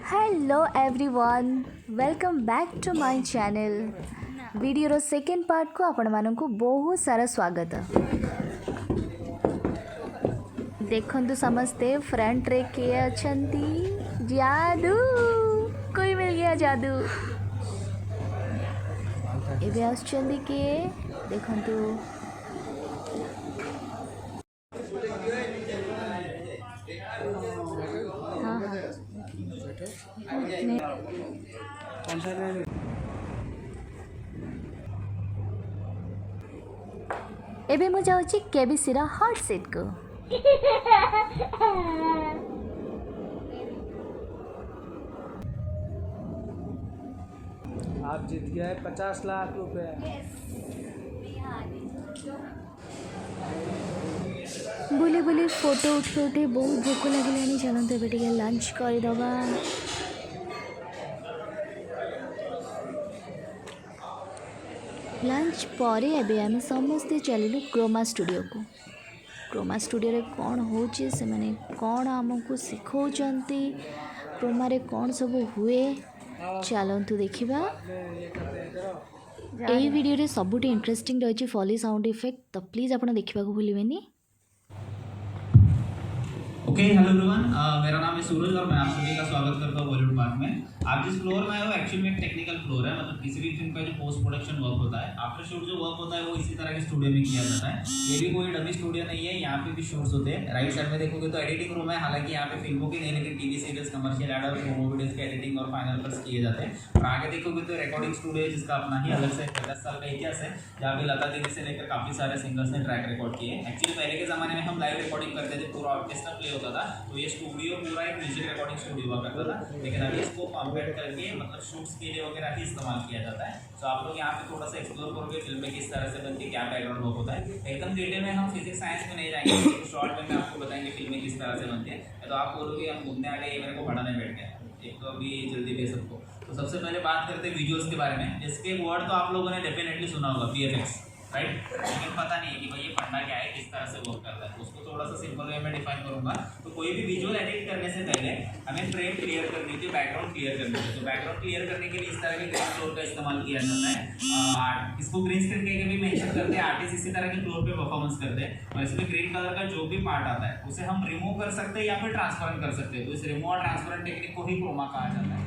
Hello everyone welcome back to my channel video second part को आपण मानक बहुत सारा स्वागत। देखंतु समस्ते फ्रंट रे किए अछंती जादू कोई मिल गया जादू एबे आछंती किए देखंतु हाँ एबे मु जाउची केबीसी रा हॉट सीट को। आप जीत गया है 50 लाख रुपए। बुली बुली फोटो उठे उठे बहुत भोक लगे चलते एबे टिके लंच करदबा। लंच पर एबे आम समस्ते चलू क्रोमा स्टूडियो को। क्रोमा स्टूडियो रे कौन होची से माने कौन आमको सिखौचंती क्रोमा रे कौन सब हुए चलतु देखा। यही वीडियो रे सबुठी इंटरेस्टिंग रही फॉली साउंड इफेक्ट तो प्लीज़ आप देखा भूलिए। ओके हेलो एवरीवन, मेरा नाम है सूरज और मैं आप सभी का स्वागत करता हूँ बॉलीवुड पार्क में। आप जिस फ्लोर में आए हो एक्चुअली में एक टेक्निकल फ्लोर है, मतलब किसी भी फिल्म का जो पोस्ट प्रोडक्शन वर्क होता है, आफ्टर शूट जो वर्क होता है वो इसी तरह के स्टूडियो में किया जाता है। ये भी कोई डमी स्टूडियो नहीं है, यहाँ पे भी शूट्स होते हैं। राइट साइड में देखोगे तो एडिटिंग रूम है, हालांकि यहाँ पे फिल्मों की नई टीवी सीरीज, कमर्शियल एड और प्रोमो वीडियोस की एडिटिंग और फाइनल कट्स किए जाते हैं। और आगे देखोगे तो रिकॉर्डिंग स्टूडियो है जिसका अपना ही अलग से 50 साल का इतिहास है, जहाँ पे लता दीदी से लेकर काफी सारे सिंगर्स ने ट्रैक रिकॉर्ड किए। एक्चुअली पहले के जमाने में हम लाइव रिकॉर्डिंग करते थे, पूरा ऑर्केस्ट्रा प्ले होता था, तो ये स्टूडियो पूरा एक म्यूजिक रिकॉर्डिंग स्टूडियो हुआ करता था। लेकिन अभी इसको कॉम्पैक्ट करके मतलब शूट्स के लिए वगैरह ही इस्तेमाल किया जाता है। तो आप लोग यहाँ पे थोड़ा सा एक्सप्लोर करोगे फिल्में किस तरह से बनती है, क्या बैकग्राउंड वर्क होता है। एकदम डिटेल में हम फिजिक्स साइंस में नहीं जाएंगे, तो शॉर्ट में आपको बताएंगे फिल्में किस तरह से बनती है। तो आप बोलोगे हम घूमने आ गए, ये मेरे को पढ़ाने बैठ गया, एक तो अभी जल्दी भी सबको। तो सबसे पहले बात करते हैं विजुअल्स के बारे में। इसके एक वर्ड तो आप लोगों ने डेफिनेटली सुना होगा, VFX, राइट। लेकिन पता नहीं है कि भाई ये पढ़ना क्या है, किस तरह से वर्क करता है। उसको थोड़ा सा सिंपल वे में डिफाइन करूंगा। तो कोई भी विजुअल एडिट करने से पहले हमें फ्रेम क्लियर करनी थी, बैकग्राउंड क्लियर करनी थी। तो बैकग्राउंड क्लियर करने के लिए इस तरह के ग्रीन फ्लोर का इस्तेमाल किया जाता है। इसको ग्रीन स्क्रीन के भी मेंशन करते हैं, आर्टिस्ट इसी तरह के फ्लोर पे परफॉर्मेंस करते हैं। और इसमें ग्रीन कलर का जो भी पार्ट आता है उसे हम रिमूव कर सकते हैं या फिर ट्रांसपेरेंट कर सकते हैं। तो इस रिमूव और ट्रांसपेरेंट टेक्निक को ही क्रोमा कहा जाता है।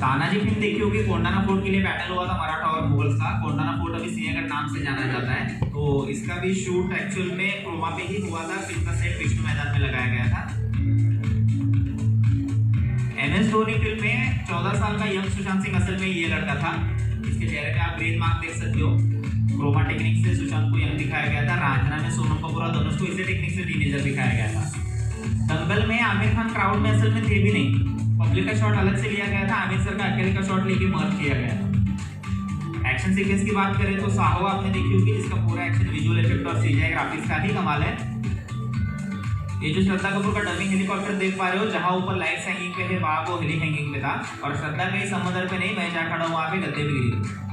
तानाजी फिल्म देखी होगी, कोंडाना फोर्ट के लिए बैटल हुआ था मराठा और मुगल्स का। कोंडाना फोर्ट अभी सिंहगढ़ नाम से जाना जाता है। तो इसका भी शूट एक्चुअल में क्रोमा पे ही हुआ था। फिल्म का सेट विष्णु मैदान में लगाया गया था। MS धोनी फिल्म में 14 साल का यंग सुशांत सिंह असल में ये लड़का था। इसके चेहरे पे आप ग्रीन मार्क देख सकते हो। क्रोमा टेक्निक से सुशांत को यंग दिखाया गया था। रांझना में सोनम कपूर और धनुष को इसी टेक्निक से टीनेजर दिखाया गया था। दंगल में आमिर खान क्राउड में असल में थे भी नहीं, पब्लिक का शॉट अलग से लिया गया था। आमिर सर का अकेले का शॉट लेके मर्ज किया गया था। एक्शन सीक्वेंस की बात करें तो साहो आपने देखी होगी, जिसका पूरा एक्शन विजुअल इफेक्ट और CGI ग्राफिक्स का ही कमाल है। ये जो श्रद्धा कपूर का डबिंग हेलीकॉप्टर देख पा रहे हो, जहां ऊपर लाइट्स हैंगिंग पे है वहां वो हेली हैंगिंग पे था। और श्रद्धा कहीं समुद्र पे नहीं, मैं जहाँ खड़ा हूँ वहां पे गद्दे पे गिरी।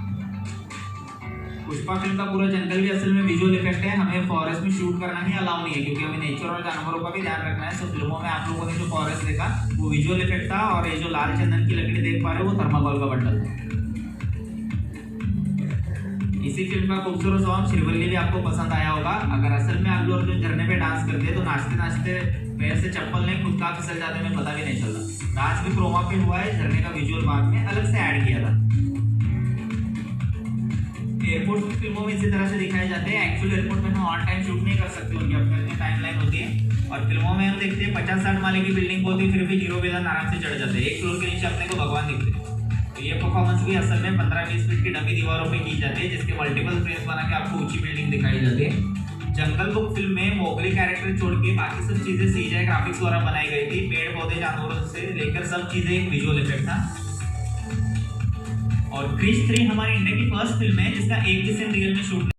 पुष्पा फिल्म का पूरा जंगल भी असल में विजुअल इफेक्ट है। हमें फॉरेस्ट में शूट करना ही अलाउ नहीं है, क्योंकि हमें नेचर और जानवरों का भी ध्यान रखना है। तो फिल्मों में आप लोगों ने जो फॉरेस्ट देखा वो विजुअल इफेक्ट था, और ये जो लाल चंदन की लकड़ी देख पा रहे हो वो थर्माकोल का बंडल था। इसी फिल्म का खूबसूरत सॉन्ग श्रीवल्ली भी आपको पसंद आया होगा। अगर असल में आप लोग जो झरने पे डांस करते हैं तो नाचते नाचते पैर से चप्पल नहीं खुद का फिसल जाते, में पता भी नहीं चलता। डांस भी क्रोमा पे हुआ है, झरने का विजुअल बाद में अलग से ऐड किया था। एयरपोर्ट की फिल्मों में इसी तरह से दिखाए जाते हैं। एक्चुअल एयरपोर्ट में हम ऑन टाइम शूट नहीं कर सकते, उनकी अपनी अपनी टाइमलाइन होती है। और फिल्मों में हम देखते हैं 50-60 माले की बिल्डिंग होती है, फिर भी हीरो विलन आराम से चढ़ जाते हैं। एक फ्लोर के नीचे अपने को भगवान दिखते हैं। तो ये परफॉर्मेंस भी असल में 15-20 फीट की डमी दीवारों पे की जाती है, जिसके मल्टीपल फ्रेम्स बना के आपको ऊंची बिल्डिंग दिखाई जाती है। जंगल बुक फिल्म में मोगली कैरेक्टर छोड़ के बाकी सब चीजें CGI ग्राफिक्स द्वारा बनाई गई थी। पेड़ पौधे जानवरों से लेकर सब चीजें एक विजुअल इफेक्ट था। और क्रिश 3 हमारी इंडिया की फर्स्ट फिल्म है जिसका एक भी सीन रियल में शूट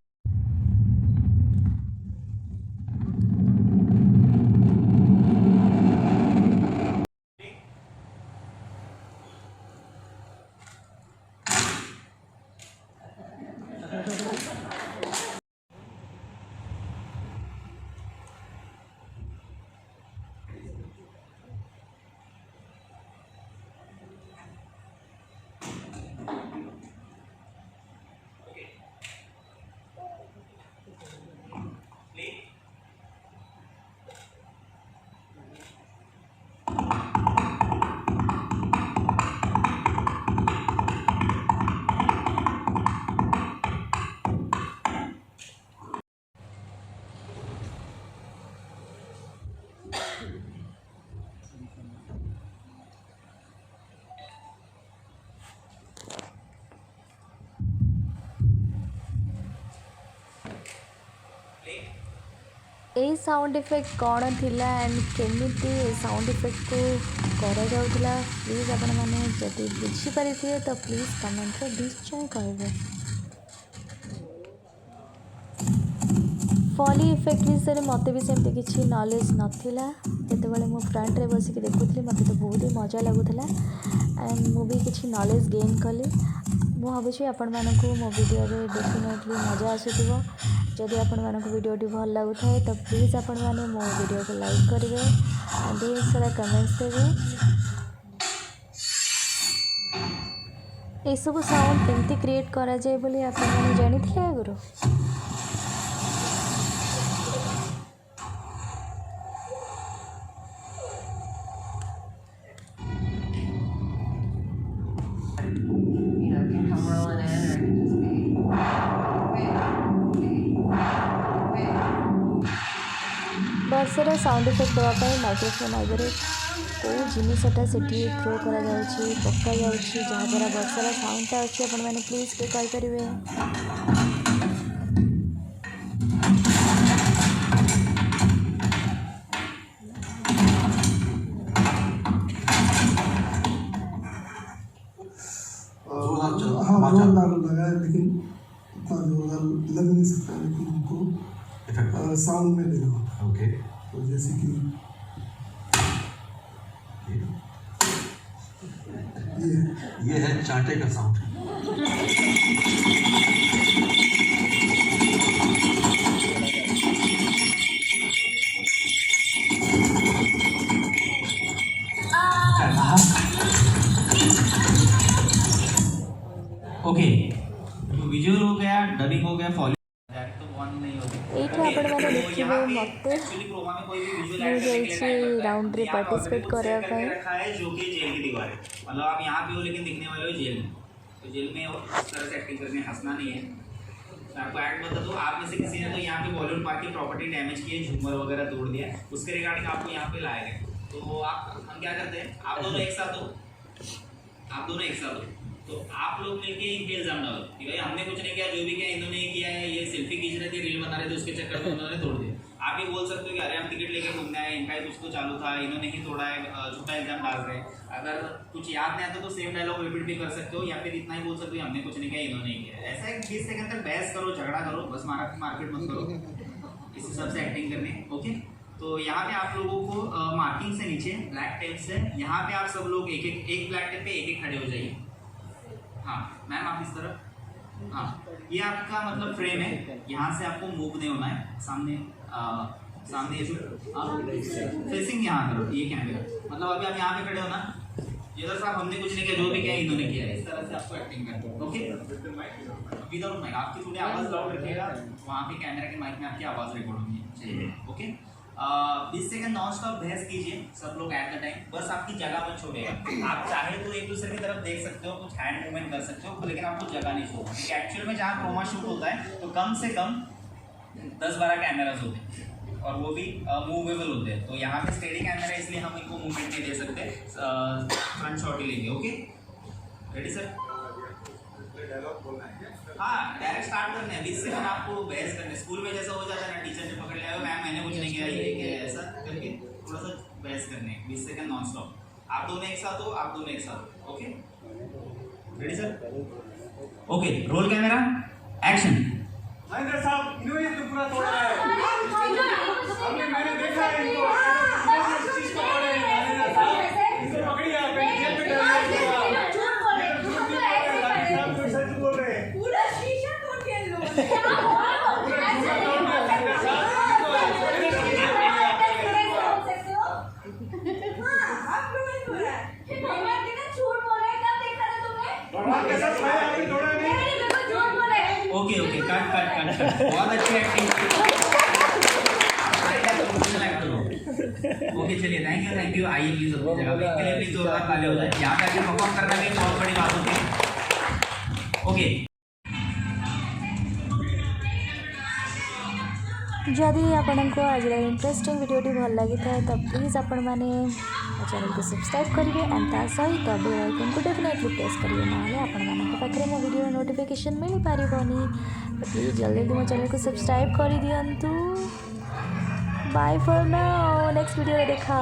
ए साउंड इफेक्ट कौन थिला एंड केमिति साउंड इफेक्ट को करा जाउथला प्लीज आपण माने जदि बुझी परिथिए तो प्लीज कमेंट रे निश्चय कहबे। फॉली इफेक्ट विषय मत भी सेमती किसी नॉलेज नथिला जेतेबेले मो फ्रंट रे बसिक देखुथली मते तो बहुत ही मजा लागुथला एंड मु भी किसी नॉलेज गेन कली। मु भावुछि आपण मानकु मो वीडियो रे डेफिनेटली मजा आसुथिबो। जदि आपण मानकु वीडियोटी भल लागुथाय तो प्लीज आपण माने मो वीडियो को लाइक करिवे एंड ढेर सारा कमेंट्स देवे। ए सब साउंड केमती क्रिएट करा जाय बोली आपण माने जानिथिले आगुरो? बर्षर साउंड इफेक्ट देवाई माइक्रोफोन आगे कौ जिनटा से थ्रो करा पक्का जहाँद्वारा बर्षर साउंडटा अच्छी आपण मैंने प्लीज के कहींपर। हाँ जोरदार लगा है लेकिन उतना जोरदार लग नहीं सकता, लेकिन उनको साउंड में देना। ओके, तो जैसे कि ये है चांटे का साउंड। ओके, तो विजुअल हो गया, डबिंग हो गया, फॉलो डायरेक्ट तो वन नहीं होती। एठी आपण माने देखिबे मते एक्चुअली क्रोमा में कोई भी विजुअल मैं ऐड करने के लिए जाइए राउंड रे पार्टिसिपेट करे रखा है जो कि जेल की दीवार है। मतलब आप यहाँ पे हो लेकिन दिखने वाले हो जेल में, तो जेल में इस तरह से एक्टिंग करनी, हंसना नहीं है। मैं आपको ऐड बता दूँ, आप में से किसी ने तो यहाँ पे बॉलीवुड पार्क की प्रॉपर्टी डैमेज की है, झूमर वगैरह तोड़ दिया, उसके रिगार्डिंग आपको यहाँ पे लाए गए। तो हम क्या करते हैं, आप दोनों एक साथ हो, तो आप लोग मिलके ये खेल जानना हो कि भाई हमने कुछ नहीं किया, जो भी किया इन्होंने ही किया है। ये सेल्फी खींच रहे थे, रील बना रहे थे, उसके चक्कर में उन्होंने तोड़ दिया। आप ये बोल सकते हो कि अरे हम टिकट लेके घूमने आए, इनका ही कुछ तो चालू था, इन्होंने ही तोड़ा है, झूठा इल्जाम डाल रहे हैं। अगर कुछ याद नहीं आता तो सेम डायलॉग रिपीट भी कर सकते हो, या फिर इतना ही बोल सकते हो हमने कुछ नहीं किया, इन्होंने ही किया। ऐसा 20 सेकंड तक बहस करो, झगड़ा करो, बस मार्केट मत करो, इस हिसाब से एक्टिंग करनी। ओके, तो यहाँ पे आप लोगों को मार्किंग से नीचे ब्लैक टेप से यहाँ पे आप सब लोग एक ब्लैक टेप पे एक खड़े हो जाइए। हाँ मैम, आप इस तरफ। हाँ, ये आपका मतलब फ्रेम है, यहाँ से आपको मूव नहीं होना है। सामने फेसिंग यहाँ करो, ये कैमरा। मतलब अभी आप यहाँ पे खड़े हो ना, ये तो साहब हमने कुछ नहीं किया, जो भी किया इन्होंने किया है, इस तरह से आपको एक्टिंग करनी है। ओके, विदाउट माइक आपकी थोड़ी आवाज़ लाउड रखिएगा, वहाँ पे कैमरा के माइक में आपकी आवाज़ रिकॉर्ड होनी चाहिए। ओके, 20 सेकंड नॉन स्टॉप बहस कीजिए सब लोग एट द टाइम, बस आपकी जगह मत छोड़िएगा। आप चाहे तो एक दूसरे की तरफ देख सकते हो, कुछ हैंड मूवमेंट कर सकते हो, लेकिन आपको जगह नहीं छोड़ना। क्योंकि एक्चुअल में जहाँ क्रोमा शूट होता है तो कम से कम 10-12 कैमराज होते हैं और वो भी मूवेबल होते हैं। तो यहाँ पे स्टेडी कैमरा है, इसलिए हम इनको मूवमेंट नहीं दे सकते, फ्रंट शॉट ही लेंगे। Okay, ready sir? हाँ, डायरेक्ट स्टार्ट करने हैं। 20 सेकंड आपको बहस करने। स्कूल में जैसा हो जाता है ना, टीचर ने पकड़ लिया, मैम मैंने कुछ नहीं किया, ये क्या है, ऐसा करके थोड़ा सा बहस करने। 20 सेकंड नॉन स्टॉप। आप दोनों एक साथ हो, आप दोनों एक साथ हो। Okay, ready sir? Okay, roll camera, action. Mahendra साहब, इन्होंने तो पूरा तोड़ा है। हमने मैंने देखा है इनको, इस चीज को तोड़ा है महेंद्र साहब, इनको पकड़िए, आप जेल में डालिए। सच बोल रहे हैं, पूरा शीशा तोड़ के लो, पूरा शीशा तोड़ के महेंद्र साहब, आप लोगों ने तोड़ा है। भगवान कितना झूठ बोल रहे हैं, कब देखा था तुमने? भगवान कैसा है, आपने तोड़ा नहीं? झूठ बोल रहे हैं। Okay, cut. बहुत अच्छी एक्टिंग। ओके, चलिए, थैंक यू। आइए प्लीज अपनी जगह पे, इसके लिए प्लीज जोरदार ताली हो जाए। यहाँ पे परफॉर्म करना भी बहुत बड़ी बात होती है। ओके, जदि आपको आज इंटरेस्टिंग वीडियोटी भल लगी था तो प्लीज आपण मैंने चैनल को सब्सक्राइब करेंगे एंड ता सहित बेल आइकन को डेफिनेटली प्रेस करेंगे, ना आपण पाखे मो वीडियो नोटिफिकेशन मिल पारनी। तो प्लीज जल्दी मो चैनल को सब्सक्राइब कर दिंतु। Bye for now next video देखा।